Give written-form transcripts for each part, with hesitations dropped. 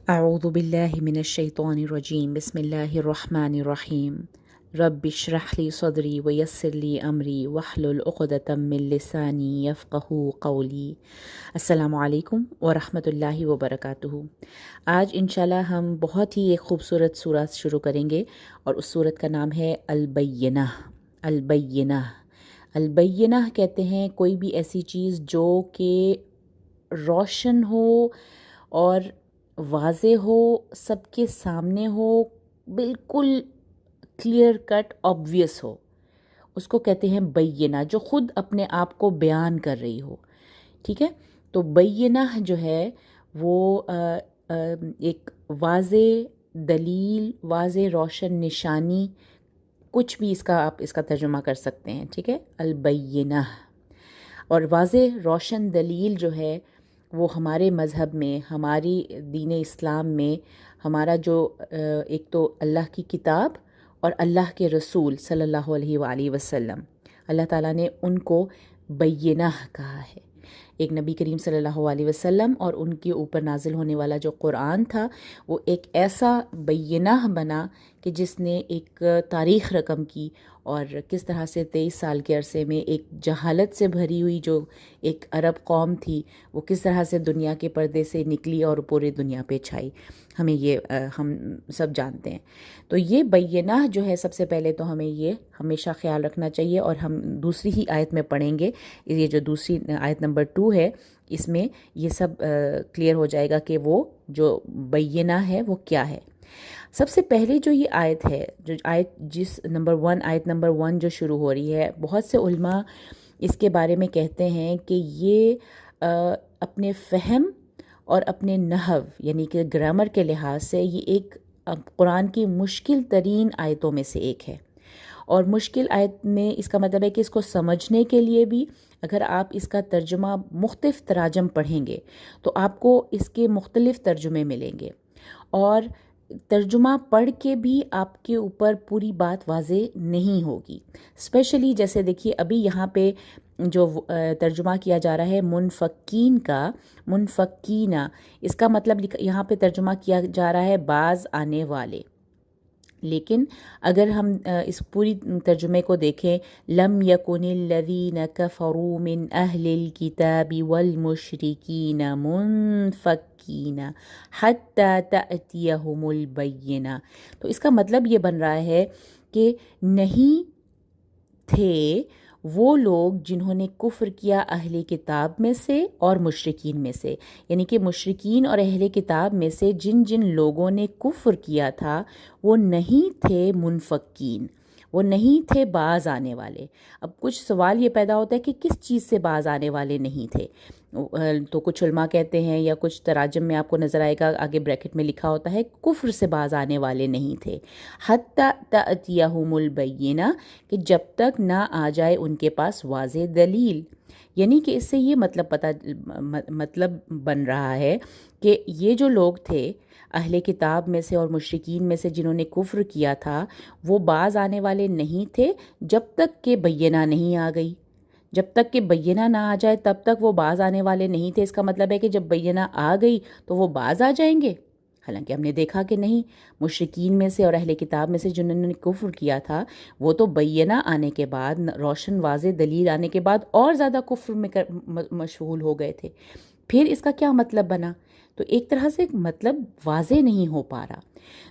أعوذ بالله من الشيطان الرجيم بسم الله الرحمن الرحيم رب اشرح لي صدري ويسر لي أمري واحلل عقدة من لساني يفقهوا قولي السلام علیکم ورحمۃ اللہ وبرکاتہ۔ آج انشاءاللہ ہم بہت ہی ایک خوبصورت سورت شروع کریں گے اور اس سورت کا نام ہے البینہ۔ البینہ البینہ کہتے ہیں کوئی بھی ایسی چیز جو کہ روشن ہو اور واضح ہو، سب کے سامنے ہو، بالکل کلیئر کٹ آبویس ہو، اس کو کہتے ہیں بینہ، جو خود اپنے آپ کو بیان کر رہی ہو۔ ٹھیک ہے، تو بینہ جو ہے وہ ایک واضح دلیل، واضح روشن نشانی، کچھ بھی آپ اس کا ترجمہ کر سکتے ہیں۔ ٹھیک ہے، البینہ اور واضح روشن دلیل جو ہے وہ ہمارے مذہب میں، ہماری دین اسلام میں، ہمارا جو ایک تو اللہ کی کتاب اور اللہ کے رسول صلی اللہ علیہ وآلہ وسلم، اللہ تعالیٰ نے ان کو بینہ کہا ہے۔ ایک نبی کریم صلی اللہ علیہ وسلم اور ان کے اوپر نازل ہونے والا جو قرآن تھا وہ ایک ایسا بینہ بنا کہ جس نے ایک تاریخ رقم کی، اور کس طرح سے 23 سال کے عرصے میں ایک جہالت سے بھری ہوئی جو ایک عرب قوم تھی وہ کس طرح سے دنیا کے پردے سے نکلی اور پورے دنیا پہ چھائی، ہم سب جانتے ہیں۔ تو یہ بینہ جو ہے، سب سے پہلے تو ہمیں یہ ہمیشہ خیال رکھنا چاہیے، اور ہم دوسری ہی آیت میں پڑھیں گے، یہ جو دوسری آیت نمبر 2 ہے، اس میں یہ سب کلیئر ہو جائے گا کہ وہ جو بینہ ہے وہ کیا ہے۔ سب سے پہلے جو یہ آیت ہے، جو آیت آیت نمبر 1 جو شروع ہو رہی ہے، بہت سے علماء اس کے بارے میں کہتے ہیں کہ یہ اپنے فہم اور اپنے نحو یعنی کہ گرامر کے لحاظ سے یہ ایک قرآن کی مشکل ترین آیتوں میں سے ایک ہے۔ اور مشکل آیت میں اس کا مطلب ہے کہ اس کو سمجھنے کے لیے بھی اگر آپ اس کا ترجمہ مختلف تراجم پڑھیں گے تو آپ کو اس کے مختلف ترجمے ملیں گے، اور ترجمہ پڑھ کے بھی آپ کے اوپر پوری بات واضح نہیں ہوگی۔ اسپیشلی جیسے دیکھیے ابھی یہاں پہ جو ترجمہ کیا جا رہا ہے منفقین کا، منفقینہ، اس کا مطلب یہاں پہ ترجمہ کیا جا رہا ہے باز آنے والے، لیکن اگر ہم اس پوری ترجمے کو دیکھیں، لم یکن الذین کفروا من اہل الکتاب والمشرکین منفکین حتی تأتیہم البینہ، تو اس کا مطلب یہ بن رہا ہے کہ نہیں تھے وہ لوگ جنہوں نے کفر کیا اہل کتاب میں سے اور مشرکین میں سے، یعنی کہ مشرکین اور اہل کتاب میں سے جن جن لوگوں نے کفر کیا تھا وہ نہیں تھے منفقین، وہ نہیں تھے باز آنے والے۔ اب کچھ سوال یہ پیدا ہوتا ہے کہ کس چیز سے باز آنے والے نہیں تھے؟ تو کچھ علماء کہتے ہیں، یا کچھ تراجم میں آپ کو نظر آئے گا آگے بریکٹ میں لکھا ہوتا ہے کفر سے باز آنے والے نہیں تھے، حتی تأتیہم البینہ، کہ جب تک نہ آ جائے ان کے پاس واضح دلیل۔ یعنی کہ اس سے یہ مطلب بن رہا ہے کہ یہ جو لوگ تھے اہل کتاب میں سے اور مشرکین میں سے جنہوں نے کفر کیا تھا، وہ باز آنے والے نہیں تھے جب تک کہ بینہ نہیں آ گئی۔ جب تک کہ بینہ نہ آ جائے تب تک وہ باز آنے والے نہیں تھے۔ اس کا مطلب ہے کہ جب بینہ آ گئی تو وہ باز آ جائیں گے، حالانکہ ہم نے دیکھا کہ نہیں، مشرکین میں سے اور اہل کتاب میں سے جنہوں نے کفر کیا تھا وہ تو بینہ آنے کے بعد، روشن واضح دلیل آنے کے بعد اور زیادہ کفر میں مشغول ہو گئے تھے۔ پھر اس کا کیا مطلب بنا؟ تو ایک طرح سے مطلب واضح نہیں ہو پا رہا۔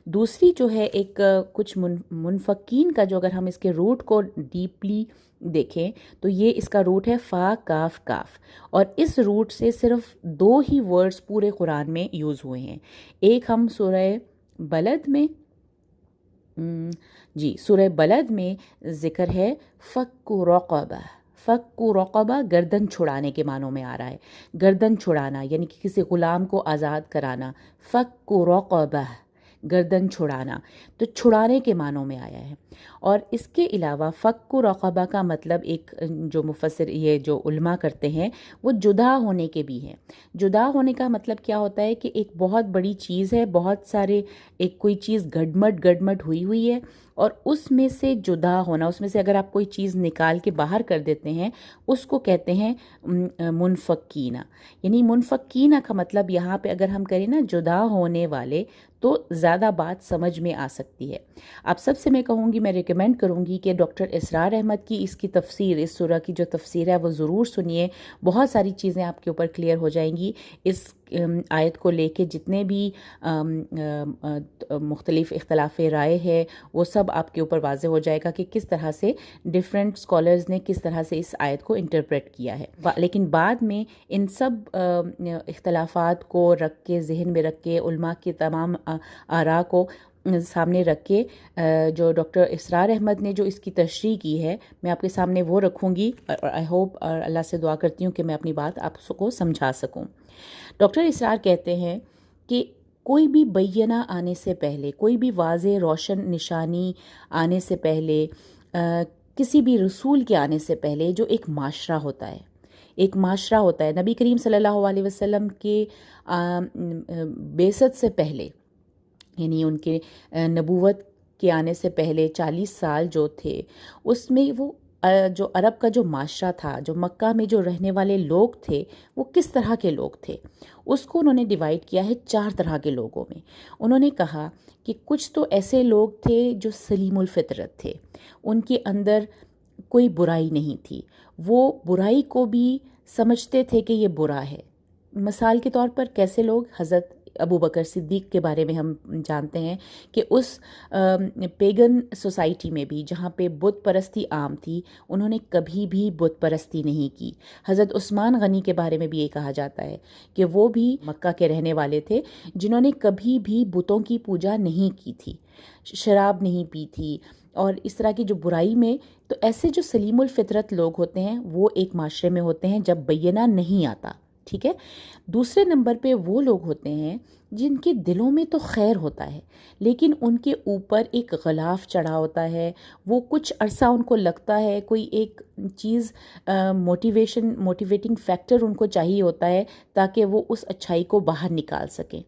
دوسری جو ہے ایک کچھ منفقین کا، جو اگر ہم اس کے روٹ کو ڈیپلی دیکھیں تو یہ اس کا روٹ ہے فا کاف کاف، اور اس روٹ سے صرف 2 ہی ورڈز پورے قرآن میں یوز ہوئے ہیں۔ ایک ہم سورہ بلد میں سورہ بلد میں ذکر ہے فک رقبہ، فک رقبہ گردن چھڑانے کے معنوں میں آ رہا ہے، گردن چھڑانا یعنی کہ کسی غلام کو آزاد کرانا، فک رقبہ گردن چھڑانا، تو چھڑانے کے معنوں میں آیا ہے۔ اور اس کے علاوہ فک رقبہ کا مطلب ایک جو مفسر یہ جو علماء کرتے ہیں وہ جدا ہونے کے بھی ہیں۔ جدا ہونے کا مطلب کیا ہوتا ہے کہ ایک بہت بڑی چیز ہے، بہت سارے ایک کوئی چیز گڈمٹ ہوئی ہوئی ہے اور اس میں سے جدا ہونا، اس میں سے اگر آپ کوئی چیز نکال کے باہر کر دیتے ہیں اس کو کہتے ہیں منفکینہ۔ یعنی منفکینہ کا مطلب یہاں پہ اگر ہم کریں نا جدا ہونے والے، تو زیادہ بات سمجھ میں آ سکتی ہے۔ آپ سب سے میں کہوں گی، میں ریکمینڈ کروں گی کہ ڈاکٹر اسرار احمد کی اس کی تفسیر، اس سورہ کی جو تفسیر ہے وہ ضرور سنیے، بہت ساری چیزیں آپ کے اوپر کلیئر ہو جائیں گی۔ اس آیت کو لے کے جتنے بھی مختلف اختلاف رائے ہے وہ سب آپ کے اوپر واضح ہو جائے گا کہ کس طرح سے ڈیفرنٹ اسکالرز نے کس طرح سے اس آیت کو انٹرپریٹ کیا ہے۔ لیکن بعد میں ان سب اختلافات کو رکھ کے، ذہن میں رکھ کے، علماء کے تمام آراء کو سامنے رکھ کے، جو ڈاکٹر اسرار احمد نے جو اس کی تشریح کی ہے میں آپ کے سامنے وہ رکھوں گی، اور آئی ہوپ اور اللہ سے دعا کرتی ہوں کہ میں اپنی بات آپ کو سمجھا سکوں۔ ڈاکٹر اسرار کہتے ہیں کہ کوئی بھی بینہ آنے سے پہلے، کوئی بھی واضح روشن نشانی آنے سے پہلے، کسی بھی رسول کے آنے سے پہلے جو ایک معاشرہ ہوتا ہے، ایک معاشرہ ہوتا ہے۔ نبی کریم صلی اللہ علیہ وسلم کے بعثت سے پہلے، یعنی ان کے نبوت کے آنے سے پہلے 40 سال جو تھے، اس میں وہ جو عرب کا جو معاشرہ تھا، جو مکہ میں جو رہنے والے لوگ تھے، وہ کس طرح کے لوگ تھے، اس کو انہوں نے ڈیوائیڈ کیا ہے 4 طرح کے لوگوں میں۔ انہوں نے کہا کہ کچھ تو ایسے لوگ تھے جو سلیم الفطرت تھے، ان کے اندر کوئی برائی نہیں تھی، وہ برائی کو بھی سمجھتے تھے کہ یہ برا ہے۔ مثال کے طور پر کیسے لوگ؟ حضرت ابو بکر صدیق کے بارے میں ہم جانتے ہیں کہ اس پیگن سوسائٹی میں بھی جہاں پہ بت پرستی عام تھی، انہوں نے کبھی بھی بت پرستی نہیں کی۔ حضرت عثمان غنی کے بارے میں بھی یہ کہا جاتا ہے کہ وہ بھی مکہ کے رہنے والے تھے جنہوں نے کبھی بھی بتوں کی پوجا نہیں کی تھی، شراب نہیں پی تھی اور اس طرح کی جو برائی میں۔ تو ایسے جو سلیم الفطرت لوگ ہوتے ہیں وہ ایک معاشرے میں ہوتے ہیں جب بینہ نہیں آتا، ٹھیک ہے۔ دوسرے نمبر پہ وہ لوگ ہوتے ہیں جن کے دلوں میں تو خیر ہوتا ہے لیکن ان کے اوپر ایک غلاف چڑھا ہوتا ہے، وہ کچھ عرصہ ان کو لگتا ہے، کوئی ایک چیز موٹیویٹنگ فیکٹر ان کو چاہیے ہوتا ہے تاکہ وہ اس اچھائی کو باہر نکال سکیں،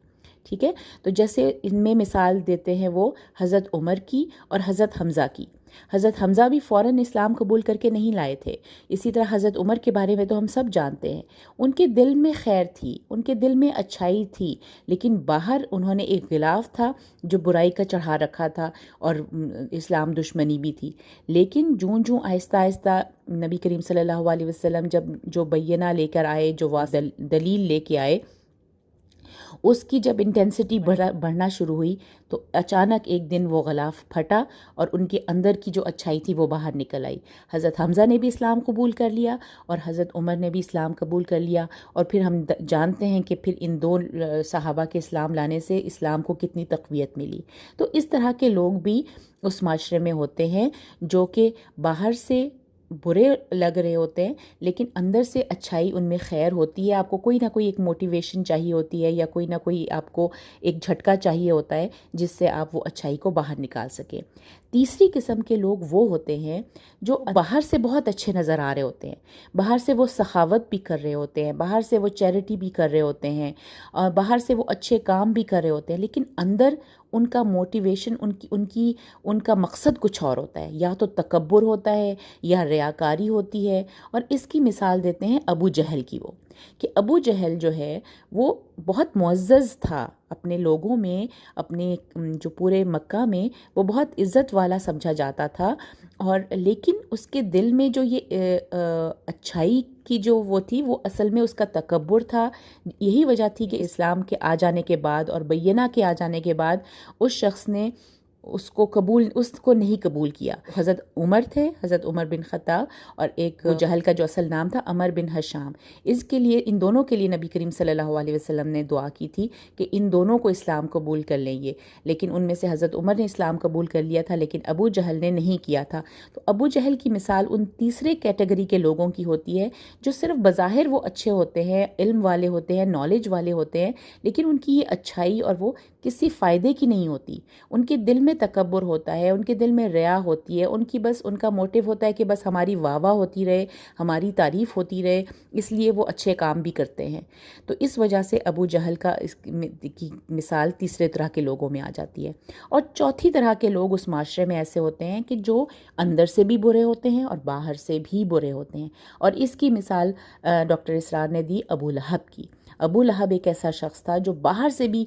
ٹھیک ہے۔ تو جیسے ان میں مثال دیتے ہیں وہ حضرت عمر کی اور حضرت حمزہ کی۔ حضرت حمزہ بھی فوراً اسلام قبول کر کے نہیں لائے تھے، اسی طرح حضرت عمر کے بارے میں تو ہم سب جانتے ہیں، ان کے دل میں خیر تھی، ان کے دل میں اچھائی تھی، لیکن باہر انہوں نے ایک غلاف تھا جو برائی کا چڑھا رکھا تھا اور اسلام دشمنی بھی تھی۔ لیکن جوں آہستہ آہستہ نبی کریم صلی اللہ علیہ وسلم جب جو بینہ لے کر آئے، جو دلیل لے کے آئے، اس کی جب انٹینسٹی بڑھنا شروع ہوئی تو اچانک ایک دن وہ غلاف پھٹا اور ان کے اندر کی جو اچھائی تھی وہ باہر نکل آئی۔ حضرت حمزہ نے بھی اسلام قبول کر لیا اور حضرت عمر نے بھی اسلام قبول کر لیا، اور پھر ہم جانتے ہیں کہ پھر ان دو صحابہ کے اسلام لانے سے اسلام کو کتنی تقویت ملی۔ تو اس طرح کے لوگ بھی اس معاشرے میں ہوتے ہیں جو کہ باہر سے برے لگ رہے ہوتے ہیں لیکن اندر سے اچھائی ان میں خیر ہوتی ہے۔ آپ کو کوئی نہ کوئی ایک موٹیویشن چاہیے ہوتی ہے یا کوئی نہ کوئی آپ کو ایک جھٹکا چاہیے ہوتا ہے جس سے آپ وہ اچھائی کو باہر نکال سکیں۔ تیسری قسم کے لوگ وہ ہوتے ہیں جو باہر سے بہت اچھے نظر آ رہے ہوتے ہیں، باہر سے وہ سخاوت بھی کر رہے ہوتے ہیں، باہر سے وہ چیریٹی بھی کر رہے ہوتے ہیں، اور باہر سے وہ اچھے کام بھی کر رہے ہوتے ہیں، لیکن اندر ان کا موٹیویشن، ان کا مقصد کچھ اور ہوتا ہے، یا تو تکبر ہوتا ہے یا ریاکاری ہوتی ہے۔ اور اس کی مثال دیتے ہیں ابو جہل کی، وہ کہ ابو جہل جو ہے وہ بہت معزز تھا اپنے لوگوں میں، اپنے جو پورے مکہ میں وہ بہت عزت والا سمجھا جاتا تھا، اور لیکن اس کے دل میں جو یہ اچھائی کی جو وہ تھی وہ اصل میں اس کا تکبر تھا۔ یہی وجہ تھی کہ اسلام کے آ جانے کے بعد اور بینہ کے آ جانے کے بعد اس شخص نے اس کو نہیں قبول کیا۔ حضرت عمر تھے، حضرت عمر بن خطاب، اور ایک جہل کا جو اصل نام تھا عمر بن حشام۔ اس کے لیے، ان دونوں کے لیے نبی کریم صلی اللہ علیہ وسلم نے دعا کی تھی کہ ان دونوں کو اسلام قبول کر لیں گے، لیکن ان میں سے حضرت عمر نے اسلام قبول کر لیا تھا لیکن ابو جہل نے نہیں کیا تھا۔ تو ابو جہل کی مثال ان تیسرے کیٹیگری کے لوگوں کی ہوتی ہے جو صرف بظاہر وہ اچھے ہوتے ہیں، علم والے ہوتے ہیں، نالج والے ہوتے ہیں، لیکن ان کی یہ اچھائی اور وہ کسی فائدے کی نہیں ہوتی، ان کے دل میں تکبر ہوتا ہے، ان کے دل میں ریا ہوتی ہے، ان کا موٹیو ہوتا ہے کہ بس ہماری واہ واہ ہوتی رہے، ہماری تعریف ہوتی رہے، اس لیے وہ اچھے کام بھی کرتے ہیں۔ تو اس وجہ سے ابو جہل کی مثال تیسرے طرح کے لوگوں میں آ جاتی ہے۔ اور چوتھی طرح کے لوگ اس معاشرے میں ایسے ہوتے ہیں کہ جو اندر سے بھی برے ہوتے ہیں اور باہر سے بھی برے ہوتے ہیں، اور اس کی مثال ڈاکٹر اسرار نے دی ابو لہب کی۔ ابو لہب ایک ایسا شخص تھا جو باہر سے بھی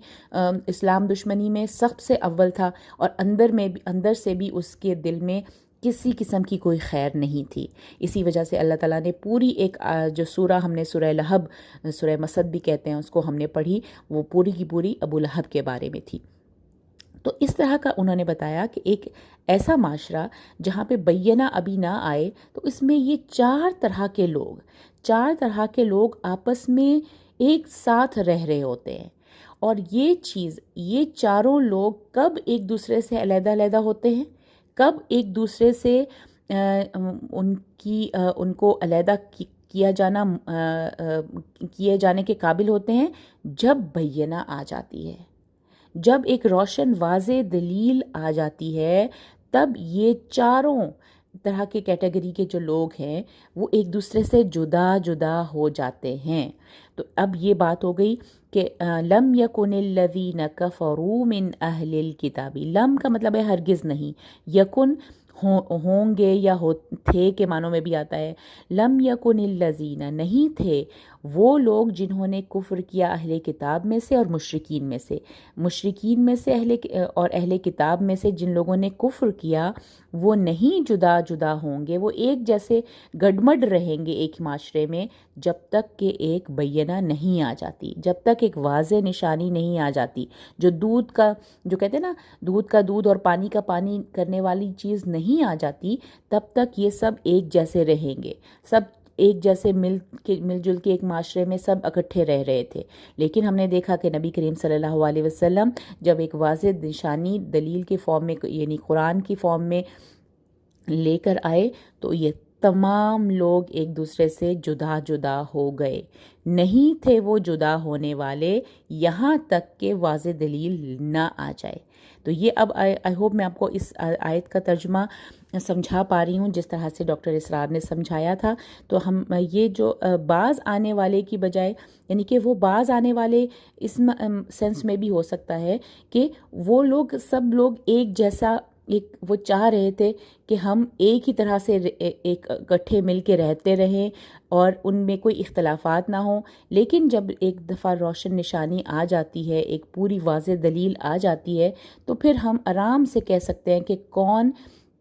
اسلام دشمنی میں سب سے اول تھا، اور اندر سے بھی اس کے دل میں کسی قسم کی کوئی خیر نہیں تھی۔ اسی وجہ سے اللہ تعالیٰ نے پوری ایک جو سورہ ہم نے سورہ لہب، سورہ مسد بھی کہتے ہیں اس کو، ہم نے پڑھی، وہ پوری کی پوری ابو لہب کے بارے میں تھی۔ تو اس طرح کا انہوں نے بتایا کہ ایک ایسا معاشرہ جہاں پہ بینہ ابھی نہ آئے، تو اس میں یہ چار طرح کے لوگ آپس میں ایک ساتھ رہ رہے ہوتے ہیں، اور یہ چاروں لوگ کب ایک دوسرے سے علیحدہ علیحدہ ہوتے ہیں، کب ایک دوسرے سے ان کو علیحدہ کیے جانے کے قابل ہوتے ہیں، جب بینہ آ جاتی ہے، جب ایک روشن واضح دلیل آ جاتی ہے، تب یہ چاروں طرح کے کیٹیگری کے جو لوگ ہیں وہ ایک دوسرے سے جدا جدا ہو جاتے ہیں۔ تو اب یہ بات ہو گئی کہ لم یکن الذین کفروا من اہل الکتاب، لم کا مطلب ہے ہرگز نہیں، یکن ہوں گے یا تھے کے معنوں میں بھی آتا ہے۔ لم یکن الذین، نہیں تھے وہ لوگ جنہوں نے کفر کیا اہل کتاب میں سے اور مشرکین میں سے اہل کتاب میں سے جن لوگوں نے کفر کیا، وہ نہیں جدا جدا ہوں گے، وہ ایک جیسے گڈمڈ رہیں گے ایک معاشرے میں، جب تک کہ ایک بینہ نہیں آ جاتی، جب تک ایک واضح نشانی نہیں آ جاتی، جو کہتے ہیں نا دودھ کا دودھ اور پانی کا پانی کرنے والی چیز نہیں آ جاتی، تب تک یہ سب ایک جیسے رہیں گے، سب ایک جیسے مل جل کے ایک معاشرے میں سب اکٹھے رہ رہے تھے۔ لیکن ہم نے دیکھا کہ نبی کریم صلی اللہ علیہ وسلم جب ایک واضح نشانی دلیل کی فارم میں، یعنی قرآن کی فارم میں لے کر آئے، تو یہ تمام لوگ ایک دوسرے سے جدا جدا ہو گئے، نہیں تھے وہ جدا ہونے والے یہاں تک کہ واضح دلیل نہ آ جائے۔ تو یہ اب آئی ہوپ میں آپ کو اس آیت کا ترجمہ سمجھا پا رہی ہوں جس طرح سے ڈاکٹر اسرار نے سمجھایا تھا۔ تو ہم یہ جو بعض آنے والے کی بجائے، یعنی کہ وہ بعض آنے والے اس سینس میں بھی ہو سکتا ہے کہ وہ لوگ سب لوگ ایک جیسا، وہ چاہ رہے تھے کہ ہم ایک ہی طرح سے ایک اکٹھے مل کے رہتے رہیں اور ان میں کوئی اختلافات نہ ہوں، لیکن جب ایک دفعہ روشن نشانی آ جاتی ہے، ایک پوری واضح دلیل آ جاتی ہے، تو پھر ہم آرام سے کہہ سکتے ہیں کہ کون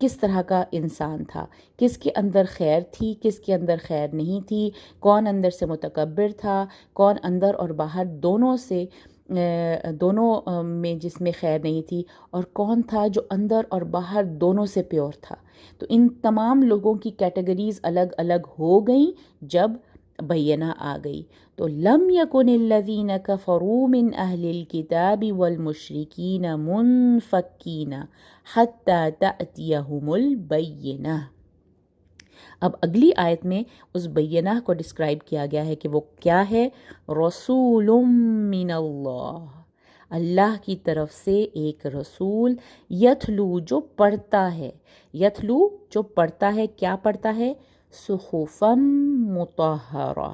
کس طرح کا انسان تھا، کس کے اندر خیر تھی، کس کے اندر خیر نہیں تھی، کون اندر سے متکبر تھا، کون اندر اور باہر دونوں میں جس میں خیر نہیں تھی، اور کون تھا جو اندر اور باہر دونوں سے پیور تھا۔ تو ان تمام لوگوں کی کیٹیگریز الگ الگ ہو گئیں جب بینہ آ گئی۔ تو لم یکن الذین کفروا من اہل الکتاب والمشرکین منفکین حتی تأتیہم البینہ۔ اب اگلی آیت میں اس بینہ کو ڈسکرائب کیا گیا ہے کہ وہ کیا ہے، رسول من اللہ، اللہ کی طرف سے ایک رسول، یتلو جو پڑھتا ہے، یتلو جو پڑھتا ہے، کیا پڑھتا ہے، صحفا مطہرہ۔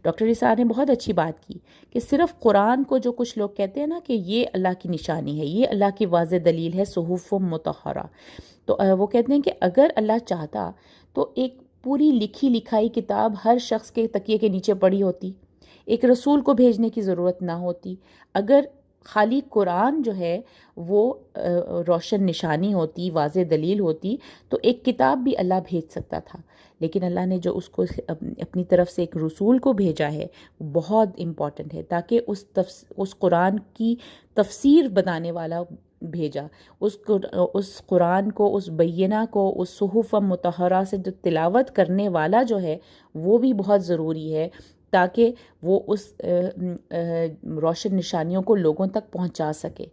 ڈاکٹر اسرار نے بہت اچھی بات کی کہ صرف قرآن کو جو کچھ لوگ کہتے ہیں نا کہ یہ اللہ کی نشانی ہے، یہ اللہ کی واضح دلیل ہے، صحف مطہرہ، تو وہ کہتے ہیں کہ اگر اللہ چاہتا تو ایک پوری لکھی لکھائی کتاب ہر شخص کے تکیے کے نیچے پڑی ہوتی، ایک رسول کو بھیجنے کی ضرورت نہ ہوتی۔ اگر خالی قرآن جو ہے وہ روشن نشانی ہوتی، واضح دلیل ہوتی، تو ایک کتاب بھی اللہ بھیج سکتا تھا، لیکن اللہ نے جو اس کو اپنی طرف سے ایک رسول کو بھیجا ہے وہ بہت امپورٹنٹ ہے، تاکہ اس قرآن کی تفسیر بتانے والا بھیجا، اس قرآن کو، اس بینہ کو، اس صحف مطہرہ سے جو تلاوت کرنے والا جو ہے وہ بھی بہت ضروری ہے، تاکہ وہ اس روشن نشانیوں کو لوگوں تک پہنچا سکے۔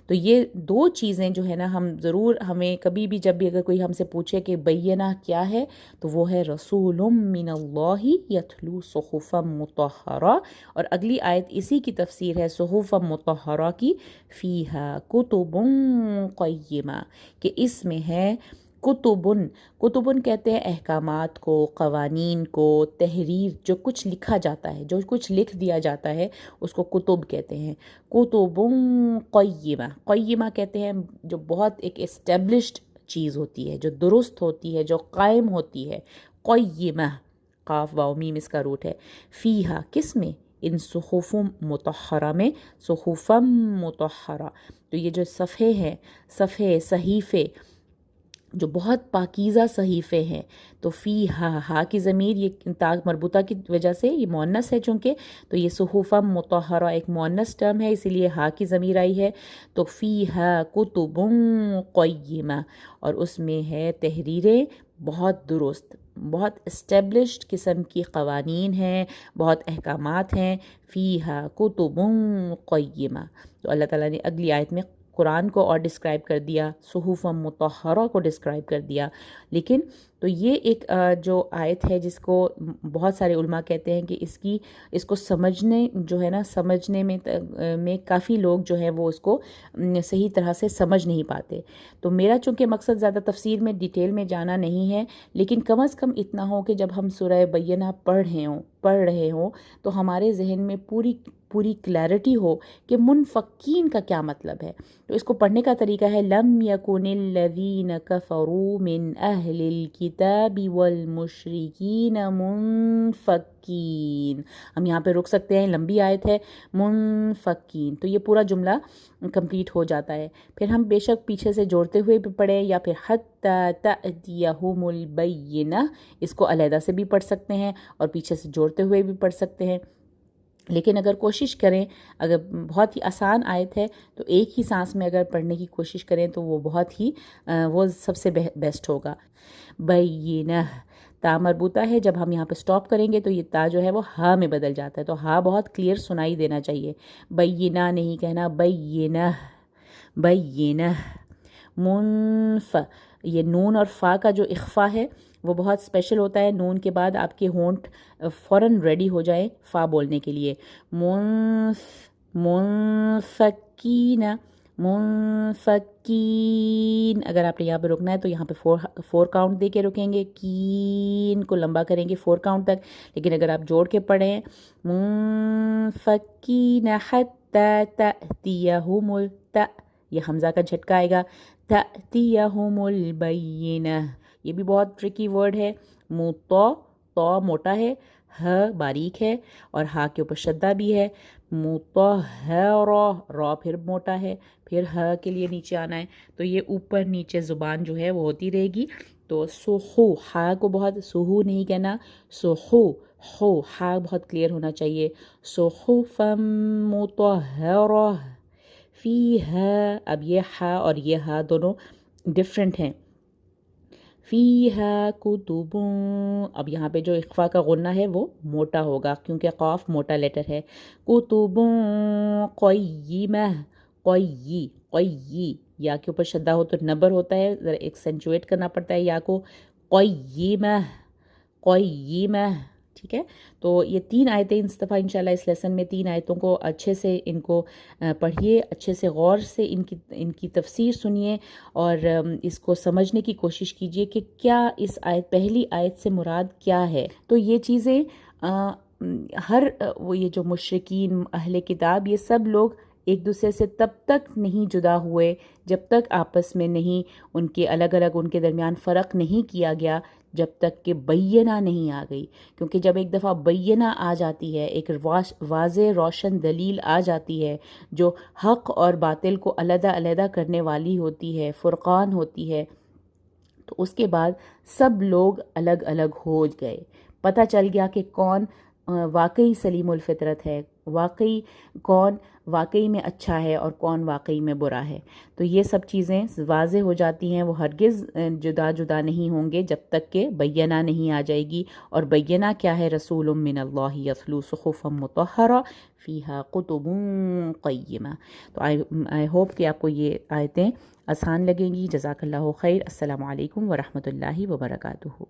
تو یہ دو چیزیں جو ہے نا ہم ضرور، ہمیں کبھی بھی جب بھی اگر کوئی ہم سے پوچھے کہ بینہ کیا ہے تو وہ ہے رسول من اللہ یتلو صحفا مطہرہ، اور اگلی آیت اسی کی تفسیر ہے صحفا مطہرہ کی، فیہا کتب قیمہ، کہ اس میں ہے کتبن، کتبن کہتے ہیں احکامات کو، قوانین کو، تحریر، جو کچھ لکھا جاتا ہے، جو کچھ لکھ دیا جاتا ہے اس کو کتب کہتے ہیں۔ کتب قیمہ، قیمہ کہتے ہیں جو بہت ایک اسٹیبلشڈ چیز ہوتی ہے، جو درست ہوتی ہے، جو قائم ہوتی ہے، قیمہ، قاف واو میم اس کا روٹ ہے، فیہا کس میں، ان صحف مطہرہ میں، صحفا مطہرہ، تو یہ جو صفحے ہیں، صفحے، صحیفے، جو بہت پاکیزہ صحیفے ہیں، تو فی ہا کی ضمیر یہ تا مربوطہ کی وجہ سے یہ مؤنث ہے چونکہ، تو یہ صحفا مطہرہ ایک مؤنث ٹرم ہے، اسی لیے ہا کی ضمیر آئی ہے، تو فی ہا کتب قیمہ، اور اس میں ہے تحریریں بہت درست، بہت اسٹیبلشڈ قسم کی قوانین ہیں، بہت احکامات ہیں، فی ہا کتب قیمہ۔ تو اللہ تعالیٰ نے اگلی آیت میں قرآن کو اور ڈسکرائب کر دیا، صحف مطہرہ کو ڈسکرائب کر دیا، لیکن تو یہ ایک جو آیت ہے جس کو بہت سارے علماء کہتے ہیں کہ اس کو سمجھنے جو ہے نا، سمجھنے میں کافی لوگ جو ہے وہ اس کو صحیح طرح سے سمجھ نہیں پاتے۔ تو میرا چونکہ مقصد زیادہ تفسیر میں ڈیٹیل میں جانا نہیں ہے، لیکن کم از کم اتنا ہو کہ جب ہم سورہ بینہ پڑھ رہے ہوں تو ہمارے ذہن میں پوری کلیئرٹی ہو کہ منفقین کا کیا مطلب ہے۔ تو اس کو پڑھنے کا طریقہ ہے لم یکن الذین کفروا من اہل الکتاب والمشرکین منفکین، ہم یہاں پہ رک سکتے ہیں، لمبی آیت ہے، منفکین، تو یہ پورا جملہ کمپلیٹ ہو جاتا ہے۔ پھر ہم بے شک پیچھے سے جوڑتے ہوئے بھی پڑھیں یا پھر حتی تأتیہم البینہ، اس کو علیحدہ سے بھی پڑھ سکتے ہیں اور پیچھے سے جوڑتے ہوئے بھی پڑھ سکتے ہیں، لیکن اگر کوشش کریں، اگر بہت ہی آسان آیت ہے تو ایک ہی سانس میں اگر پڑھنے کی کوشش کریں تو وہ بہت ہی وہ سب سے بیسٹ ہوگا۔ بینہ، تا مربوطہ ہے، جب ہم یہاں پہ سٹاپ کریں گے تو یہ تا جو ہے وہ ہا میں بدل جاتا ہے، تو ہا بہت کلیئر سنائی دینا چاہیے، بینہ نہیں کہنا، بینہ، بینہ، یہ نون اور فا کا جو اخفا ہے وہ بہت اسپیشل ہوتا ہے، نون کے بعد آپ کے ہونٹ فوراً ریڈی ہو جائیں فا بولنے کے لیے، منفکین، منفکین، اگر آپ نے یہاں پہ رکنا ہے تو یہاں پہ 4 کاؤنٹ دے کے رکیں گے، کین کو لمبا کریں گے 4 کاؤنٹ تک، لیکن اگر آپ جوڑ کے پڑھیں منفکین حتی تأتیہم یہ حمزہ کا جھٹکا آئے گا، تأتیہم البینہ، یہ بھی بہت ٹرکی ورڈ ہے، تو موٹا ہے، ہ باریک ہے اور ہا کے اوپر شدہ بھی ہے، مطہرہ، را پھر موٹا ہے، پھر ہ کے لیے نیچے آنا ہے، تو یہ اوپر نیچے زبان جو ہے وہ ہوتی رہے گی۔ تو سحو، ہا کو بہت سہو نہیں کہنا، سحو، ہو، ہا بہت کلیئر ہونا چاہیے، صحفا مطہرہ فیہا، اب یہ ہا اور یہ ہا دونوں ڈفرنٹ ہیں، فیہا کتب، اب یہاں پہ جو اخفا کا غنہ ہے وہ موٹا ہوگا کیونکہ قاف موٹا لیٹر ہے، کتب قیمہ، قی، یا کے اوپر شدہ ہو تو نبر ہوتا ہے، ذرا ایکسنچویٹ کرنا پڑتا ہے یا کو، قیمہ، قیمہ، ٹھیک ہے۔ تو یہ 3 آیتیں اس دفعہ انشاءاللہ اس لیسن میں 3 آیتوں کو اچھے سے ان کو پڑھیے، اچھے سے غور سے ان کی تفسیر سنیے اور اس کو سمجھنے کی کوشش کیجیے کہ کیا اس پہلی آیت سے مراد کیا ہے۔ تو یہ چیزیں وہ یہ جو مشرکین، اہل کتاب، یہ سب لوگ ایک دوسرے سے تب تک نہیں جدا ہوئے جب تک آپس میں نہیں ان کے الگ الگ ان کے درمیان فرق نہیں کیا گیا، جب تک کہ بینہ نہیں آ گئی، کیونکہ جب ایک دفعہ بینہ آ جاتی ہے، ایک واضح روشن دلیل آ جاتی ہے جو حق اور باطل کو علیحدہ علیحدہ کرنے والی ہوتی ہے، فرقان ہوتی ہے، تو اس کے بعد سب لوگ الگ الگ ہو گئے، پتہ چل گیا کہ کون واقعی سلیم الفطرت ہے، واقعی کون واقعی میں اچھا ہے اور کون واقعی میں برا ہے. تو یہ سب چیزیں واضح ہو جاتی ہیں. وہ ہرگز جدا جدا نہیں ہوں گے جب تک کہ بینہ نہیں آ جائے گی. اور بینہ کیا ہے؟ رسول من اللہ یتلو صحفا مطہرہ فیہا کتب قیمہ. تو آئی ہوپ کہ آپ کو یہ آیتیں آسان لگیں گی. جزاک اللہ خیر. السلام علیکم ورحمۃ اللہ وبرکاتہ.